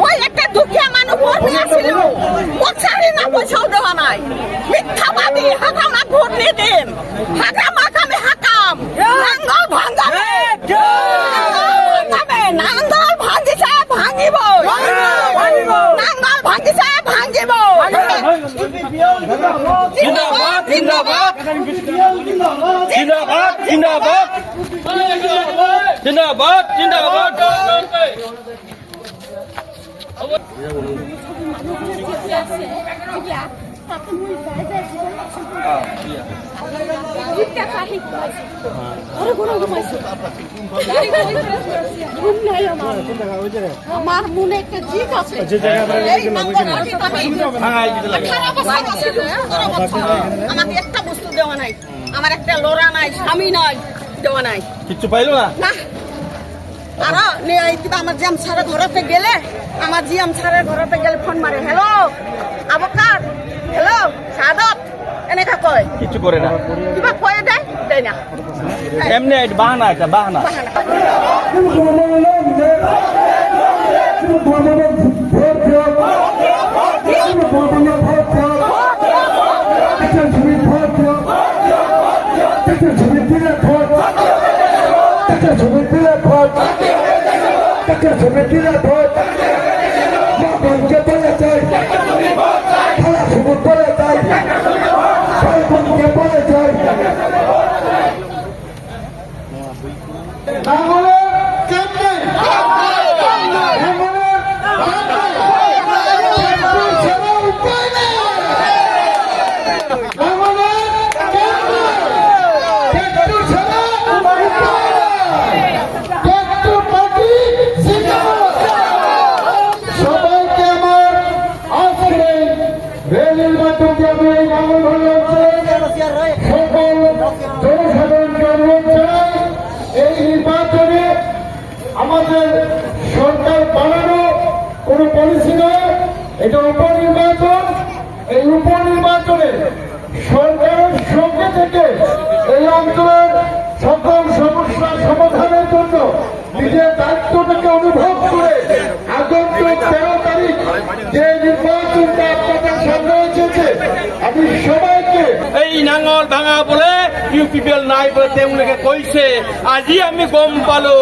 ওই একটা দুঃখিয়া মানুষ ভোট নিয়েছিল পচারি না পয়সাও দেওয়া নাই মিথ্যাবাদী হাকামা ভোট নিয়ে দেন হাকাম হাকামে হাকাম নাঙ্গল ভাঙাবে নাঙ্গল ভাঙিছে ভাঙিব নাঙ্গল ভাঙিছে ভাঙিব জিন্দাবাদ জিন্দাবাদ জিন্দাবাদ জিন্দাবাদ জিন্দাবাদ জিন্দাবাদ আমার মনে একটা জিত আছে আমাকে একটা বস্তু দেওয়া নাই আমার একটা লোরা নাই স্বামী নাই দেওয়া নাই কিচ্ছু পাইলো না আর কিবা আমার জিয়াম স্যারের ঘরতে গেলে আমার জিয়াম স্যারের ঘরতে গেলে ফোন মারে হ্যালো আবকার হ্যালো সাদত এনেকা কয় কিছু করে না কিবা কয়ে দেয় দেয় না এমনি বাহানা এটা বাহানা আমাদের সরকার বানানো কোন পলিসি নয়, এটা উপনির্বাচন। এই উপনির্বাচনে সরকারের সঙ্গে থেকে এই অঞ্চলের সকল সমস্যা সমাধানের জন্য নিজের দায়িত্বটাকে অনুভব করে আগন্ত 13 তারিখ যে নির্বাচনটা আপনাদের সামনে এসেছে, আমি সবাইকে এই নাঙল ভাঙা বলে ইউপিপিএল নাই বলে তেওঁলোকে কৈছে। আজি আমি গম পালো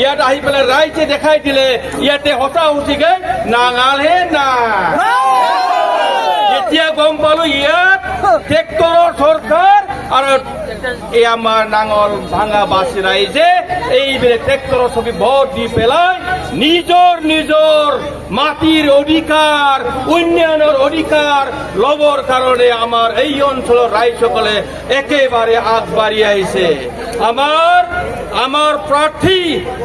ইয়াত আহি পেলাই ৰাইজে দেখাই দিলে ইয়াতে সঁচা সঁচিকে নাঙালহে নাই। এতিয়া গম পালো ইয়াত ট্ৰেক্টৰৰ চৰকাৰ আৰু এই আমাৰ নাঙল ভাঙা বাসী ৰাইজে এইবিলাক ট্ৰেক্টৰৰ ছবি ভোট দি পেলাই নিজৰ নিজৰ মাটিৰ অধিকাৰ উন্নয়নৰ অধিকাৰ ল'বৰ কাৰণে আমাৰ এই অঞ্চলৰ ৰাইজসকলে একেবাৰে আগবাঢ়ি আহিছে। আমাৰ প্ৰাৰ্থী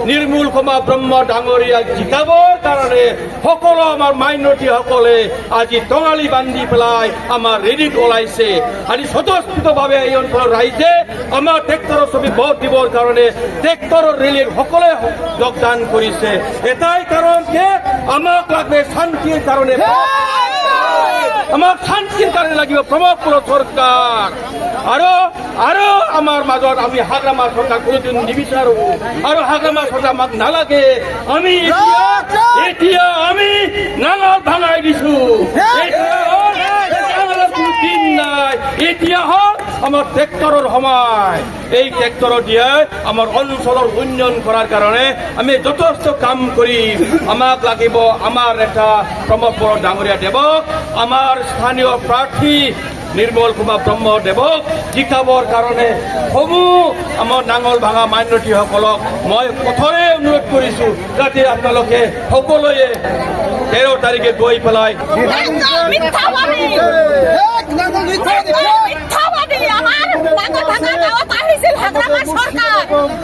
নিৰ্মল কুমাৰ ব্ৰহ্ম ডাঙৰীয়াক জিকাবৰ কাৰণে সকলো আমাৰ মাইনৰিটিসকলে আজি টঙালি বান্ধি পেলাই আমাৰ ৰেলীত ওলাইছে। আজি স্বতঃস্ফূৰ্তভাৱে এই অঞ্চলৰ ৰাইজে আমাৰ ট্ৰেক্টৰৰ ছবি ভোট দিবৰ কাৰণে ট্ৰেক্টৰৰ ৰেলীত সকলোৱে যোগদান কৰিছে। এটাই কাৰণ যে আমাক লাগে শান্তিৰ কাৰণে, আমাক শান্তিৰ কাৰণে লাগিব প্ৰমোদপুৰৰ চৰকাৰ। আৰু আমাৰ মাজত আমি হাগ্ৰামা চৰকাৰ কোনোদিন নিবিচাৰো আৰু হাগ্ৰামা চৰকাৰ আমাক নালাগে। আমি এতিয়া আমি নাঙল ভাঙাই দিছো। দিন নাই, এতিয়া হ'ল আমাৰ ট্ৰেক্টৰৰ সময়। এই ট্ৰেক্টৰ দিয়াই আমাৰ অঞ্চলৰ উন্নয়ন কৰাৰ কাৰণে আমি যথেষ্ট কাম কৰিম। আমাক লাগিব আমাৰ নেতা প্ৰমোদ ডাঙৰীয়া দেৱক, আমাৰ স্থানীয় প্ৰাৰ্থী নিৰ্মল কুমাৰ ব্ৰহ্ম দেৱক জিকাবৰ কাৰণে সমূহ আমাৰ নাঙল ভাঙা মাইনৰিটিসকলক মই কঠোৰে অনুৰোধ কৰিছো যাতে আপোনালোকে সকলোৱে 13 তাৰিখে গৈ পেলাই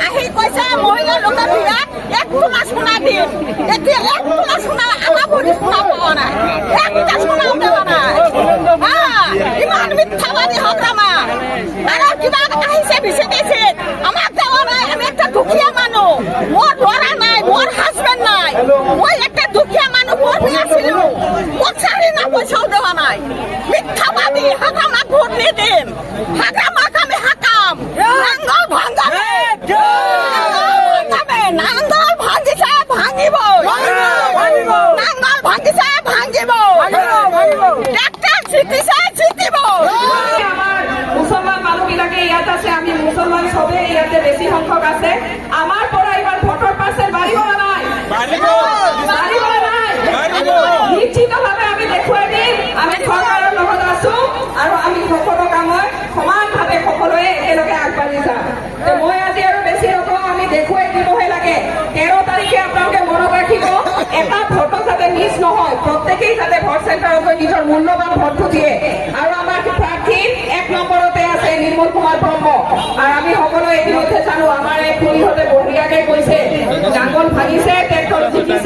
আহি কৈছে মহিলা লোকে বিৰাট এক তোলা সোণা দিম, এতিয়া এক তোলা সোণা আমাৰ ভৰি সোণা পোৱা নাই, একটা সোণাও দেৱা নাই। ইমান মিথ্যাবাদী হগ্ৰামা আৰু কিবা আহিছে বিচাৰিছে আমাক দেৱা নাই। আমি একটা দুখীয়া মানুহ, মোৰ ল'ৰা নাই, মোৰ হাজবেণ্ড নাই, মই একটা দুখীয়া মানুহ ভোট দিছিলো পচাৰি না পইচাও দেৱা নাই। মিথ্যাবাদী হগ্ৰামাক ভোট নিদিম, হগ্ৰামাক আমি হাকাম নাঙ্গল ভাঙাবে নাঙ্গল ভাঙিছে ভাঙিব ভাঙিছে ভাঙিব ট্ৰেক্টৰ জিকিছে জিকিব আমাৰ মুছলমান মানুহবিলাকে ইয়াত আছে, আমি মুছলমান চবেই ইয়াতে বেছি সংখ্যক আছে। আমাৰ পৰা এইবাৰ ভোটৰ পাৰ্চেণ্ট বাঢ়িব নে নাই? বাঢ়িব নে নাই? নিশ্চিতভাৱে আমি দেখুৱাই দিম আমি চৰকাৰৰ লগত আছো আৰু আমি সকলো কামত সমানভাৱে সকলোৱে একেলগে আগবাঢ়ি যাম। মই আজি আৰু বেছি নকওঁ, আমি দেখুৱাই দিবহে লাগে। 13 তাৰিখে আপোনালোকে মনত ৰাখিব, এটা ভোটো যাতে মিছ নহয়, প্ৰত্যেকেই যাতে ভোট চেণ্টাৰত গৈ নিজৰ মূল্যৱান ভোটটো দিয়ে। আৰু আমাৰ প্ৰাৰ্থী 1 নম্বৰতে আছে নিৰ্মল কুমাৰ ব্ৰহ্ম। আৰু আমি সকলোৱে ইতিমধ্যে জানো, আমাৰ এই খুৰীহঁতে বঢ়িয়াকে কৈছে, নাঙল ভাঙিছে, ট্ৰেক্টৰ জিকিছে।